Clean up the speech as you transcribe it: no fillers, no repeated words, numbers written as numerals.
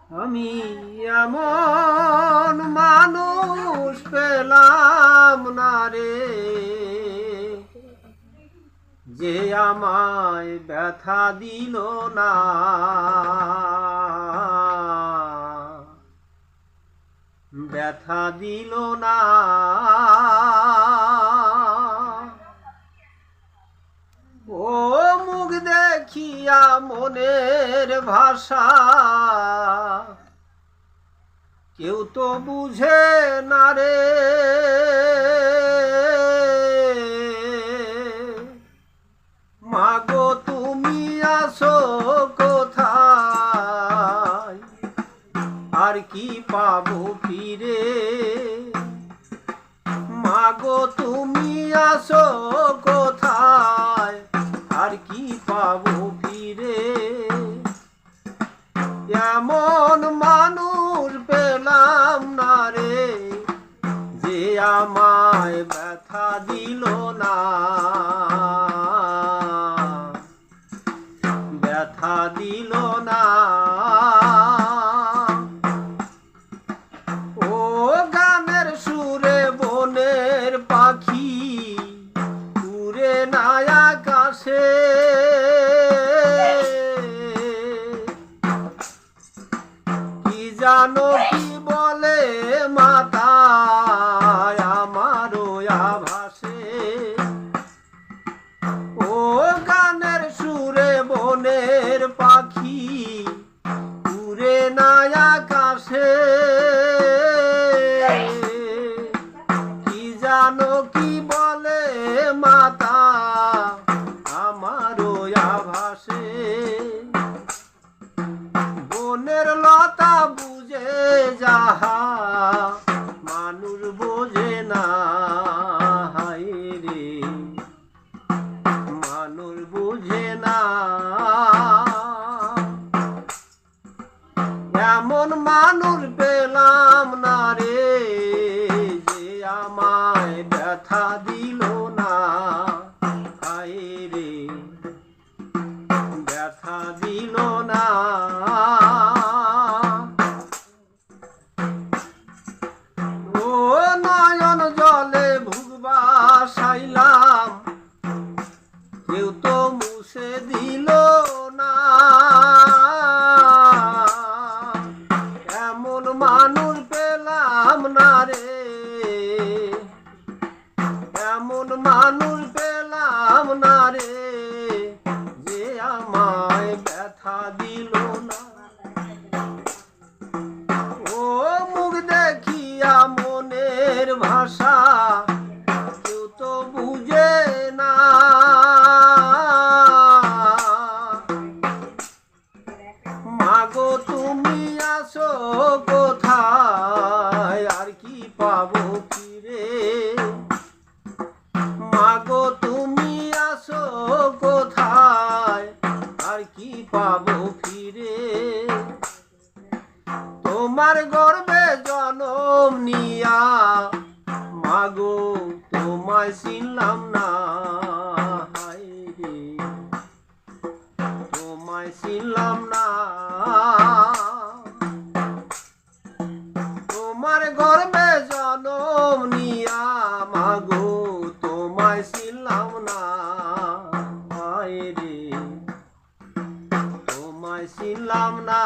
আমি এমন মানুষ পেলাম না রে, যে আমায় ব্যথা দিল না। ব্যথা দিল না। ও মুখ দেখিয়া মনের ভাষা কেউ তো বুঝে না রে। মাগো তুমি আসো কোথায়, আর কি পাবো ফিরে। মাগো তুমি আসো কোথায়, আর কি পাবো ফিরে। এমন মানুষ পেলাম না রে, যে আমায় ব্যথা দিল না। ব্যথা দিল না। ও গানের সুরে বনের পাখি উড়ে না আকাশে। কি জানো কি বলে মাতায় আমারও আভাসে। ও গানের সুরে বনের পাখি উড়ে না আকাশে। কি জানো কি বলে মাতা আমারও আভাসে। বনের লতা বুঝে যাহা মানুষ বোঝে না। হায় রে মানুষ বুঝে না। এমন মানুষ পেলাম না রে, যে আমায় ব্যথা দিল না। হায় রে ব্যথা দিল না। ও নয়ন জলে ভুগবা সাইলাম, কেউ তো মুছে দিল না। এমন মানুষ পেলাম না রে, এমন মানুষ পেলাম না রে, যে আমায় ব্যথা দিল না। ও মুখ দেখিয়া মনের ভাষা কেউ তো বুঝে না। মাগো তুমি আসো কোথায়, আর কি পাবো ফিরে। মাগো তুমি আসো কোথায়, আর কি পাবো ফিরে। তোমার গর্ভে জনম নিয়া মাগো তোমায় চিনলাম না। হায় রে তোমায় চিনলাম না। তোমার গর্ভে জনম নিয়া মাগো তোমায় চিনলাম না। হায় রে তোমায় চিনলাম না।